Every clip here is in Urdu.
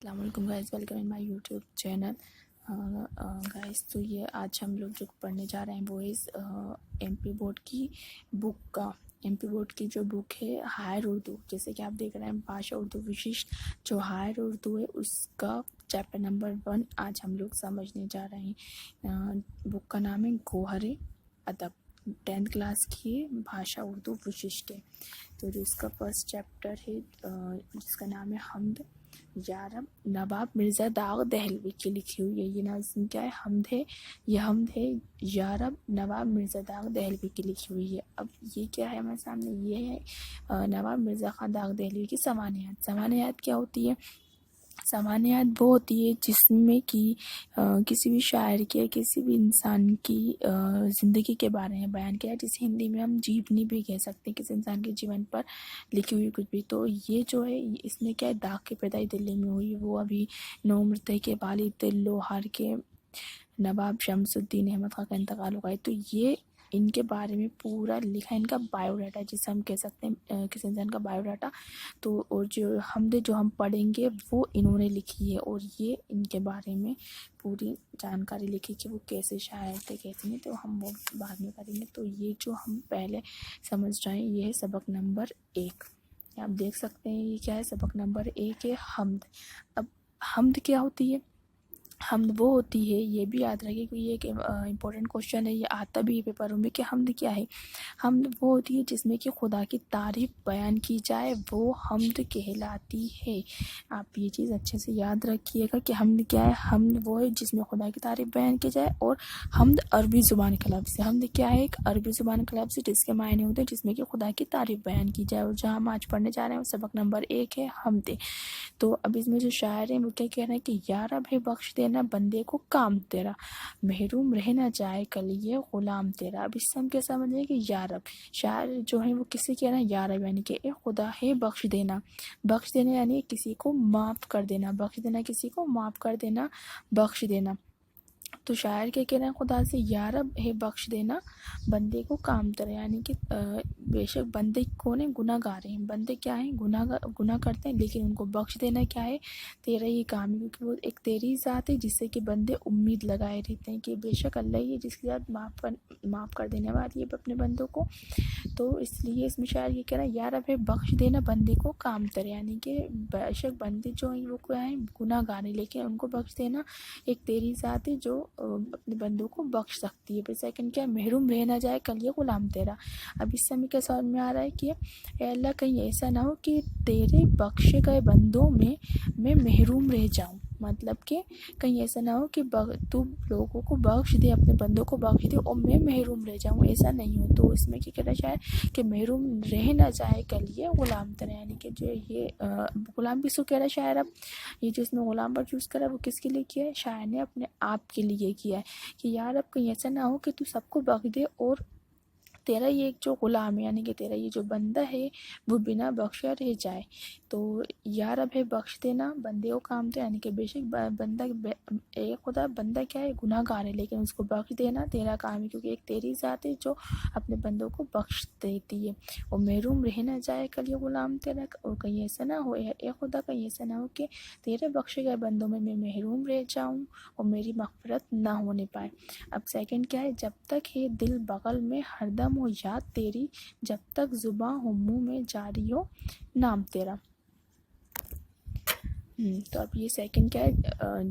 السلام علیکم guys, welcome in my YouTube channel guys. تو یہ آج ہم لوگ جو پڑھنے جا رہے ہیں وہ اس ایم پی بورڈ کی بک کا ایم پی بورڈ کی جو بک ہے ہائر اردو، جیسے کہ آپ دیکھ رہے ہیں بھاشا اردو وششٹ جو ہائر اردو ہے اس کا چیپٹر نمبر 1 آج ہم لوگ سمجھنے جا رہے ہیں. بک کا نام ہے گوہر ادب، 10th کلاس کی ہے، بھاشا اردو وششٹ ہے. تو جو اس کا فرسٹ چیپٹر ہے جس کا نام ہے حمد یارب، نواب مرزا داغ دہلوی کی لکھی ہوئی ہے. یہ نظم کیا ہے؟ حمد ہے. یہ حمد ہے یارب نواب مرزا داغ دہلوی کی لکھی ہوئی ہے. اب یہ کیا ہے ہمارے سامنے؟ یہ ہے نواب مرزا خان داغ دہلوی کی سوانحیات. سوانحیات کیا ہوتی ہے؟ سوانحیات وہ ہوتی ہے جس میں کہ کسی بھی شاعر کے، کسی بھی انسان کی زندگی کے بارے میں بیان کیا ہے، جسے ہندی میں ہم جیونی بھی کہہ سکتے ہیں، کسی انسان کے جیون پر لکھی ہوئی کچھ بھی. تو یہ جو ہے اس میں کیا ہے، داغ کی پیدائش دلی میں ہوئی. وہ ابھی 9 مرتبہ کے والد لوہار کے نواب شمس الدین احمد خان کا انتقال ہوا ہے. تو یہ ان کے بارے میں پورا لکھا ہے، ان کا بایو ڈاٹا جسے ہم کہہ سکتے ہیں کسی انسان کا بایو ڈاٹا. تو اور جو حمد جو ہم پڑھیں گے وہ انہوں نے لکھی ہے، اور یہ ان کے بارے میں پوری جانکاری لکھی کہ وہ کیسے شاعر تھے کیسے نہیں. تو ہم وہ بعد میں کریں گے. تو یہ جو ہم پہلے سمجھ رہے ہیں یہ ہے سبق نمبر 1. آپ دیکھ سکتے ہیں یہ کیا ہے، سبق نمبر 1 ہے حمد. اب حمد کیا ہوتی ہے؟ حمد وہ ہوتی ہے، یہ بھی یاد رکھیے کہ یہ ایک امپورٹنٹ کوشچن ہے، یہ آتا بھی ہے پیپروں میں کہ حمد کیا ہے. حمد وہ ہوتی ہے جس میں کہ خدا کی تعریف بیان کی جائے، وہ حمد کہلاتی ہے. آپ یہ چیز اچھے سے یاد رکھیے گا کہ حمد کیا ہے. حمد وہ ہے جس میں خدا کی تعریف بیان کی جائے، اور حمد عربی زبان کا لفظ ہے. حمد کیا ہے؟ ایک عربی زبان کا لفظ ہے جس کے معنی ہوتے ہیں جس میں کہ خدا کی تعریف بیان کی جائے. اور جہاں ہم آج پڑھنے جا رہے ہیں وہ سبق نمبر 1 ہے حمد. تو اب اس میں جو شاعر ہیں وہ کیا کہہ رہے ہیں کہ یا رب ہے بخش دینا بندے کو کام تیرا، محروم رہ نہ جائے کل یہ غلام تیرا. اب اس سے ہم کیا سمجھیں کہ یا رب، شاعر جو ہیں وہ کسے کہہ رہے ہیں؟ یا رب، یعنی کہ اے خدا ہے بخش دینا. بخش دینا یعنی کسی کو معاف کر دینا، بخش دینا کسی کو معاف کر دینا، بخش دینا. تو شاعر کیا کہہ رہے ہیں خدا سے؟ یا رب ہے بخش دینا بندے کو کام تیرا، یعنی کہ بے شک بندے کون ہیں؟ گناہ گار ہیں. بندے کیا ہیں؟ گناہ کرتے ہیں، لیکن ان کو بخش دینا کیا ہے؟ تیرا ہی کام ہے، کیونکہ وہ ایک تیری ذات ہے جس سے کہ بندے امید لگائے رہتے ہیں کہ بے شک اللہ ہی ہے جس کی ذات معاف کر دینے والی ہے اپنے بندوں کو. تو اس لیے اس میں شاعر یہ کہہ رہا ہے یا رب ہے بخش دینا بندے کو کام تیرا، یعنی کہ بے شک بندے جو ہیں وہ کیا ہیں؟ گناہ گار ہیں، لیکن ان کو بخش دینا ایک تیری ذات ہے جو اپنے بندوں کو بخش سکتی ہے. پھر سیکنڈ کیا ہے؟ محروم رہ نہ جائے کل یہ غلام تیرا. اب اس سے ہمیں کیا سمجھ میں آ رہا ہے کہ اے اللہ کہیں ایسا نہ ہو کہ تیرے بخشے گئے بندوں میں محروم رہ جاؤں. مطلب کہ کہیں ایسا نہ ہو کہ تو لوگوں کو بخش دے، اپنے بندوں کو بخش دے اور میں محروم رہ جاؤں، ایسا نہیں ہو. تو اس میں کیا کہنا شاید کہ محروم رہ نہ جائے کل یہ غلام تیرا، یعنی کہ جو یہ غلام کس کو کہہ رہا ہے شاعر؟ اب یہ جو اس میں غلام پر چوز کرا ہے وہ کس کے لیے کیا ہے؟ شاعر نے اپنے آپ کے لیے کیا ہے کہ یار اب کہیں ایسا نہ ہو کہ تو سب کو بخش دے اور تیرا یہ ایک جو غلام ہے، یعنی کہ تیرا یہ جو بندہ ہے وہ بنا بخشا رہ جائے. تو یا رب ہے بخش دینا بندے کو کام تو، یعنی کہ بے شک بندہ اے خدا بندہ کیا ہے؟ گناہ گار ہے، لیکن اس کو بخش دینا تیرا کام ہے، کیونکہ ایک تیری ذات ہے جو اپنے بندوں کو بخش دیتی ہے. اور محروم رہ نہ جائے کل یہ غلام تیرا، اور کہیں ایسا نہ ہو اے خدا، کہیں ایسا نہ ہو کہ تیرے بخشے گئے بندوں میں محروم رہ جاؤں اور میری مغفرت نہ ہونے پائے. اب سیکنڈ کیا ہے؟ جب تک ہے دل بغل میں ہر دم ہو یاد تیری، جب تک زباں ہو منہ میں جاری ہو نام تیرا. تو اب یہ سیکنڈ کیا ہے؟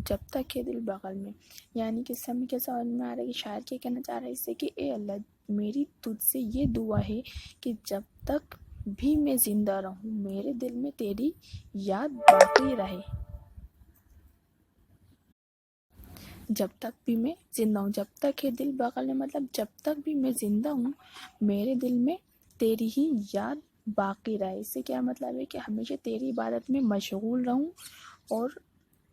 جب تک ہے دل بغل میں، یعنی کہ اس میں کیا سمجھ میں آ رہا ہے کہ شاعر کیا کہنا چاہ رہا ہے اس سے کہ اے اللہ میری تجھ سے یہ دعا ہے کہ جب تک بھی میں زندہ رہوں میرے دل میں تیری یاد باقی رہے. جب تک بھی میں زندہ ہوں، جب تک ہے دل بغل میں مطلب جب تک بھی میں زندہ ہوں میرے دل میں تیری ہی یاد باقی رہے. اس سے کیا مطلب ہے کہ ہمیشہ تیری عبادت میں مشغول رہوں اور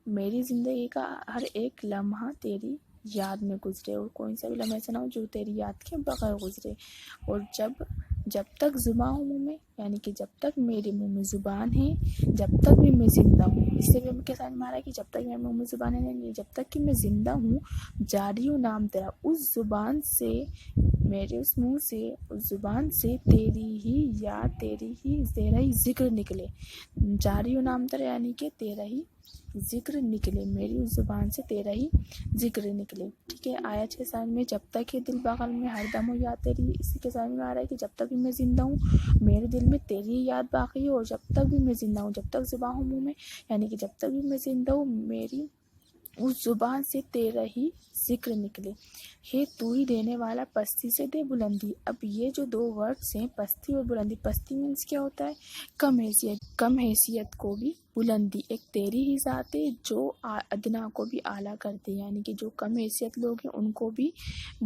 میری زندگی کا ہر ایک لمحہ تیری یاد میں گزرے، اور کوئی سا بھی لمحہ ایسا نہ ہو جو تیری یاد کے بغیر گزرے. اور جب تک زباں ہوں منہ میں، یعنی کہ جب تک میرے منہ میں زبان ہے جب تک بھی میں زندہ ہوں. اس سے بھی ہمیں کیا سمجھ میں آ رہا ہے کہ جب تک میرے منہ میں زبان ہے، جب تک کہ میں زندہ ہوں جاری ہوں نام تیرا، اس زبان سے میرے اس منہ سے اس زبان سے تیری ہی یاد تیرا ہی ذکر نکلے. جاری و نام تر یعنی کہ تیرا ہی ذکر نکلے، میری اس زبان سے تیرا ہی ذکر نکلے. ٹھیک ہے. آیا 6 سال میں جب تک یہ دل بغل میں ہر دم ہو یاد تیری. اسی کے ساتھ میں آ رہا ہے کہ جب تک بھی میں زندہ ہوں میرے دل میں تیری ہی یاد باقی ہے، اور جب تک بھی میں زندہ ہوں، جب تک زباں ہوں منہ میں، یعنی کہ جب تک بھی میں زندہ ہوں میری اس زبان سے تیرا ہی ذکر نکلے. ہے تو ہی دینے والا پستی سے دے بلندی. اب یہ جو 2 ورڈز ہیں پستی اور بلندی. پستی مینس کیا ہوتا ہے؟ کم حیثیت کو بھی بلندی. ایک تیری ہی ذات ہے جو ادنا کو بھی اعلیٰ کرتی، یعنی کہ جو کم حیثیت لوگ ہیں ان کو بھی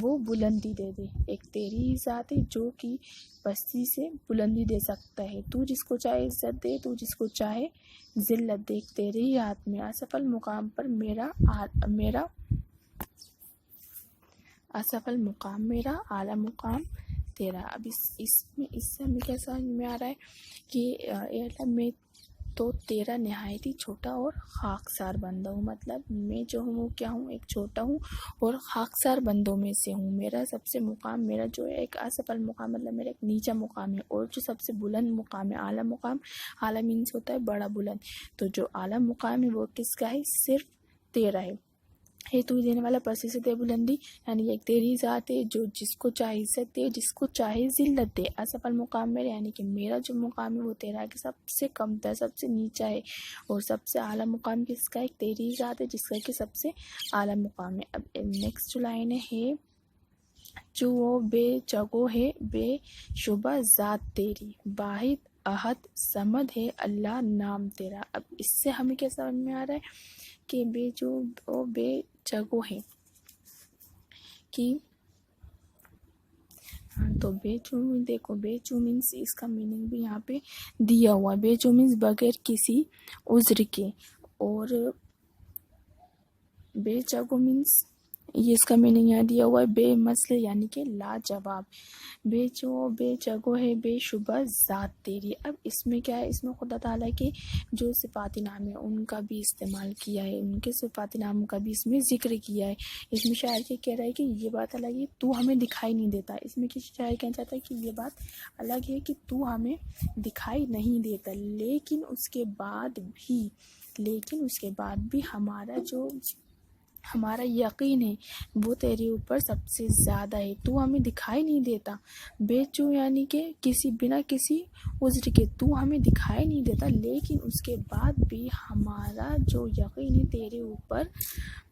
وہ بلندی دے دے. ایک تیری ہی ذات ہے جو کہ پستی سے بلندی دے سکتا ہے. تو جس کو چاہے عزت دے، تو جس کو چاہے ذلت دے. تیرے ہی ہاتھ میں اسفل مقام پر میرا اسفل مقام میرا، اعلیٰ مقام تیرا. اب اس سے ہمیں کیا سمجھ میں آ رہا ہے کہ اے اللہ میں تو تیرا نہایت ہی چھوٹا اور خاکسار بندہ ہوں. مطلب میں جو ہوں وہ کیا ہوں؟ ایک چھوٹا ہوں اور خاکسار بندوں میں سے ہوں. میرا سب سے مقام، میرا جو ایک اسفل مقام مطلب میرا ایک نیچا مقام ہے، اور جو سب سے بلند مقام ہے اعلیٰ مقام. اعلیٰ مینس ہوتا ہے بڑا، بلند. تو جو اعلیٰ مقام ہے وہ کس کا ہے؟ صرف تیرا ہے. تو ہی دینے والا پستی سے دے بلندی، یعنی ایک تیری ذات ہے جو جس کو چاہے عزت دے، جس کو چاہے ذلت دے. اسفل مقام میرے، یعنی کہ میرا جو مقام ہے وہ تیرا ہے کہ سب سے کم تر، سب سے نیچا ہے. اور سب سے اعلیٰ مقام کس کا ہے؟ ایک تیری ذات ہے جس کا کہ سب سے اعلیٰ مقام ہے. اب نیکسٹ جو لائن ہے جو وہ بے جگو ہے بے شبہ ذات تیری، واحد احد صمد ہے اللہ نام تیرا. اب اس سے ہمیں کیا سمجھ میں آ رہا ہے کہ بے جگو ہے کہ تو دیکھو بے جو مینس اس کا میننگ بھی یہاں پہ دیا ہوا ہے. بے جو مینس بغیر کسی عذر کے، اور بے جگو مینس یہ اس کا میننگ یہاں دیا ہوا ہے بے مسئلے یعنی کہ لاجواب. بے جگو ہے بے شبہ ذات تیری. اب اس میں کیا ہے؟ اس میں خدا تعالیٰ کے جو صفاتی نام ہیں ان کا بھی استعمال کیا ہے، ان کے صفاتی نام کا بھی اس میں ذکر کیا ہے. اس میں شاعر کیا کہہ رہا ہے کہ یہ بات الگ ہے تو ہمیں دکھائی نہیں دیتا. اس میں شاعر کہنا چاہتا ہے کہ یہ بات الگ ہے کہ تو ہمیں دکھائی نہیں دیتا، لیکن اس کے بعد بھی ہمارا یقین ہے وہ تیرے اوپر سب سے زیادہ ہے. تو ہمیں دکھائی نہیں دیتا. بے جو یعنی کہ بنا کسی عذر کے تو ہمیں دکھائی نہیں دیتا، لیکن اس کے بعد بھی ہمارا جو یقین ہے تیرے اوپر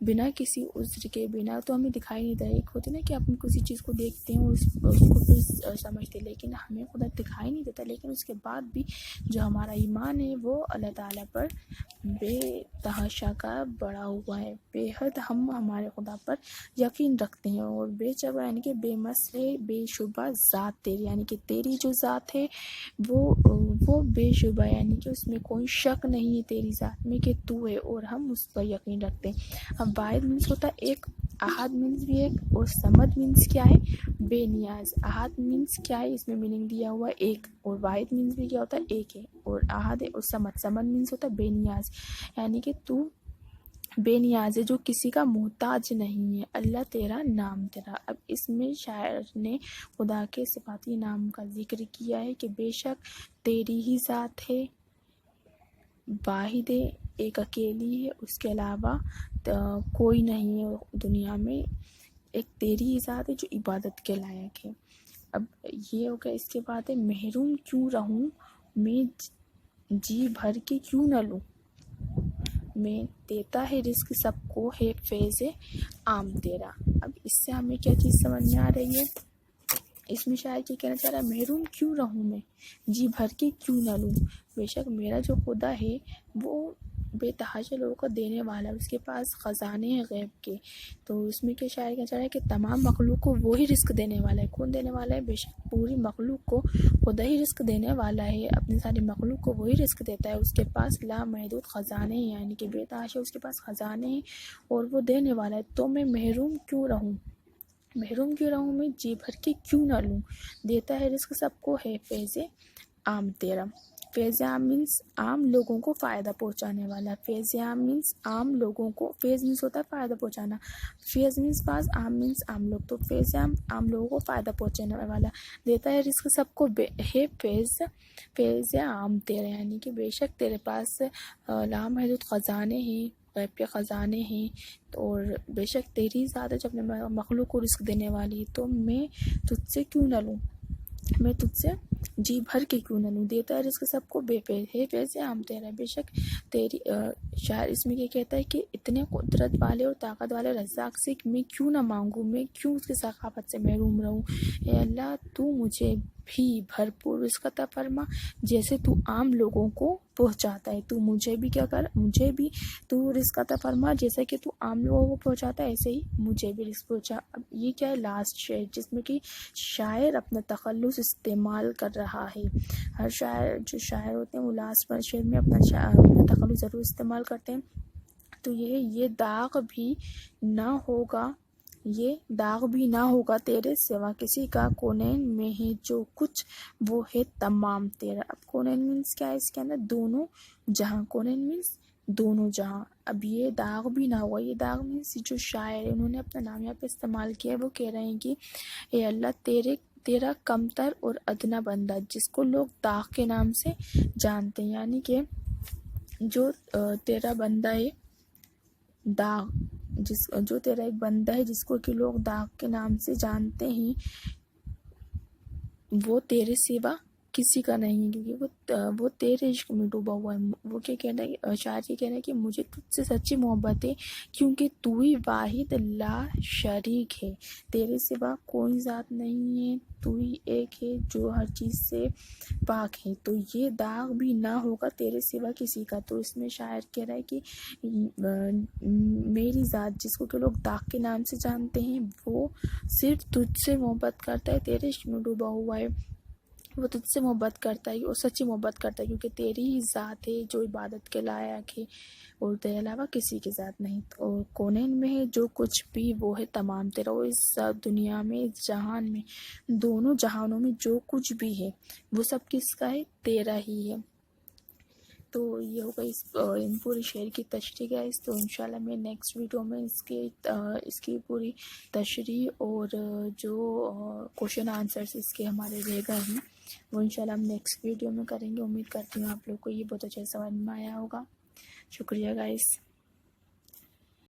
بنا کسی عذر کے، بنا تو ہمیں دکھائی نہیں دیتا. ایک ہوتی نا کہ اپن کسی چیز کو دیکھتے ہیں اس کو پھر سمجھتے، لیکن ہمیں خدا دکھائی نہیں دیتا، لیکن اس کے بعد بھی جو ہمارا ایمان ہے وہ اللہ تعالیٰ پر بے تحاشا کا بڑا ہوا ہے. بے حد ہم ہمارے خدا پر یقین رکھتے ہیں. اور بے جگہ یعنی کہ بے مسئلے بے شبہ ذات تیری، یعنی کہ تیری جو ذات ہے وہ بے شبہ، یعنی کہ اس میں کوئی شک نہیں ہے تیری ذات میں کہ تو ہے، اور ہم اس پر یقین رکھتے ہیں. اب واحد مینس ہوتا ہے ایک، احد مینس بھی ایک، اور صمد مینس کیا ہے؟ بے نیاز. احد مینس کیا ہے؟ اس میں میننگ دیا ہوا ہے ایک، اور واحد مینس بھی کیا ہوتا ہے؟ ایک ہے، اور احد ہے، اور صمد مینس ہوتا ہے بے نیاز، یعنی کہ تو بے نیاز ہے جو کسی کا محتاج نہیں ہے. اللہ تیرا نام تیرا. اب اس میں شاعر نے خدا کے صفاتی نام کا ذکر کیا ہے کہ بے شک تیری ہی ذات ہے، واحد ہے، ایک اکیلی ہے، اس کے علاوہ کوئی نہیں ہے دنیا میں. ایک تیری ہی ذات ہے جو عبادت کے لائق ہے. اب یہ ہو گیا. اس کے بعد ہے محروم کیوں رہوں میں جی بھر کے کیوں نہ لوں، میں دیتا ہے رزق سب کو ہے فیض عام تیرا. اب اس سے ہمیں کیا چیز سمجھ میں آ رہی ہے؟ اس میں شاعر کیا کہنا چاہ رہا ہے؟ محروم کیوں رہوں میں جی بھر کے کیوں نہ لوں. بے شک میرا جو خدا ہے وہ بے تحاشا لوگوں کو دینے والا ہے، اس کے پاس خزانے ہیں غیب کے. تو اس میں کیا شاعر کہنا چاہ رہا ہے کہ تمام مخلوق کو وہی رزق دینے والا ہے. کون دینے والا ہے؟ بے شک پوری مخلوق کو خدا ہی رزق دینے والا ہے. اپنی ساری مخلوق کو وہی رزق دیتا ہے. اس کے پاس لامحدود خزانے ہیں، یعنی کہ بے تحاشا اس کے پاس خزانے ہیں اور وہ دینے والا ہے. تو میں محروم کیوں رہوں میں جی بھر کے کیوں نہ لوں، دیتا ہے رزق سب کو ہے فیض عام تیرا. فیض عام مینس عام لوگوں کو فائدہ پہنچانے والا. فیض عام مینس عام لوگوں کو, فیض مینس ہوتا ہے فائدہ پہنچانا, فیض مینس پاس, عام مینس عام لوگ, تو فیض عام عام لوگوں کو فائدہ پہنچانے والا, دیتا ہے رزق سب کو. ہے فیض عام تیرے, یعنی کہ بے شک تیرے پاس لامحدود خزانے ہیں, غیب کے خزانے ہیں, اور بے شک تیری ذات ہے جو اپنے مخلوق کو رزق دینے والی. تو میں تجھ سے کیوں نہ لوں, میں تجھ سے جی بھر کے کیوں نہ لوں, دیتا ہے رزق سب کو, بے ہے فیض عام تیرا, بے شک تیری. شاعر اس میں یہ کہتا ہے کہ اتنے قدرت والے اور طاقت والے رزاق سے میں کیوں نہ مانگوں, میں کیوں اس کی ثقافت سے محروم رہوں. اے اللہ تو مجھے بھی بھرپور رزق عطا فرما, جیسے تو عام لوگوں کو پہنچاتا ہے, تو مجھے بھی کیا کر, مجھے بھی تو رزق عطا فرما, جیسا کہ تو عام لوگوں کو پہنچاتا ہے ایسے ہی مجھے بھی رزق پہنچا. اب یہ کیا ہے, لاسٹ شعر جس میں کہ شاعر اپنا تخلص استعمال کر رہا ہے. ہر شاعر, جو شاعر ہوتے ہیں وہ لاسٹ پر شعر میں اپنا تخلص ضرور استعمال کرتے ہیں. تو یہ داغ بھی نہ ہوگا, یہ داغ بھی نہ ہوگا تیرے سوا کسی کا, کونین میں ہے جو کچھ وہ ہے تمام تیرا. اب کونین مینس کیا ہے, اس کے اندر دونوں جہاں, کونین مینس دونوں جہاں. اب یہ داغ بھی نہ ہوا, یہ داغ مینس جو شاعر انہوں نے اپنا نام یہاں پہ استعمال کیا ہے, وہ کہہ رہے ہیں کہ اے اللہ تیرا کمتر اور ادنا بندہ جس کو لوگ داغ کے نام سے جانتے ہیں, یعنی کہ جو تیرا بندہ ہے داغ, جو تیرا ایک بندہ ہے جس کو کہ لوگ داغ کے نام سے جانتے ہیں, وہ تیرے سوا کسی کا نہیں, کیونکہ وہ تیرے عشق میں ڈوبا ہوا ہے. وہ کیا کہنا ہے, شاعر یہ کہنا ہے کہ مجھے تجھ سے سچی محبت ہے کیونکہ تو ہی واحد لا شریک ہے, تیرے سوا کوئی ذات نہیں ہے, تو ہی ایک ہے جو ہر چیز سے پاک ہے. تو یہ داغ بھی نہ ہوگا تیرے سوا کسی کا. تو اس میں شاعر کہہ رہا ہے کہ میری ذات جس کو کہ لوگ داغ کے نام سے جانتے ہیں, وہ صرف تجھ سے محبت کرتا ہے, تیرے عشق میں ڈوبا ہوا ہے, وہ تجھ سے محبت کرتا ہے اور سچی محبت کرتا ہے, کیونکہ تیری ہی ذات ہے جو عبادت کے لائق ہے, اور تیرے علاوہ کسی کی ذات نہیں. اور کونین میں ہے جو کچھ بھی وہ ہے تمام تیرا, وہ اس دنیا میں, اس جہان میں, دونوں جہانوں میں جو کچھ بھی ہے وہ سب کس کا ہے, تیرا ہی ہے. تو یہ ہوگا ان پوری شعر کی تشریح ہے. تو انشاءاللہ میں نیکسٹ ویڈیو میں اس کی پوری تشریح اور جو کوشچن آنسرس اس کے ہمارے رہ گئے ہیں وہ انشاءاللہ ہم نیکسٹ ویڈیو میں کریں گے. امید کرتی ہوں آپ لوگ کو یہ بہت اچھا سمجھ میں آیا ہوگا. شکریہ گائس.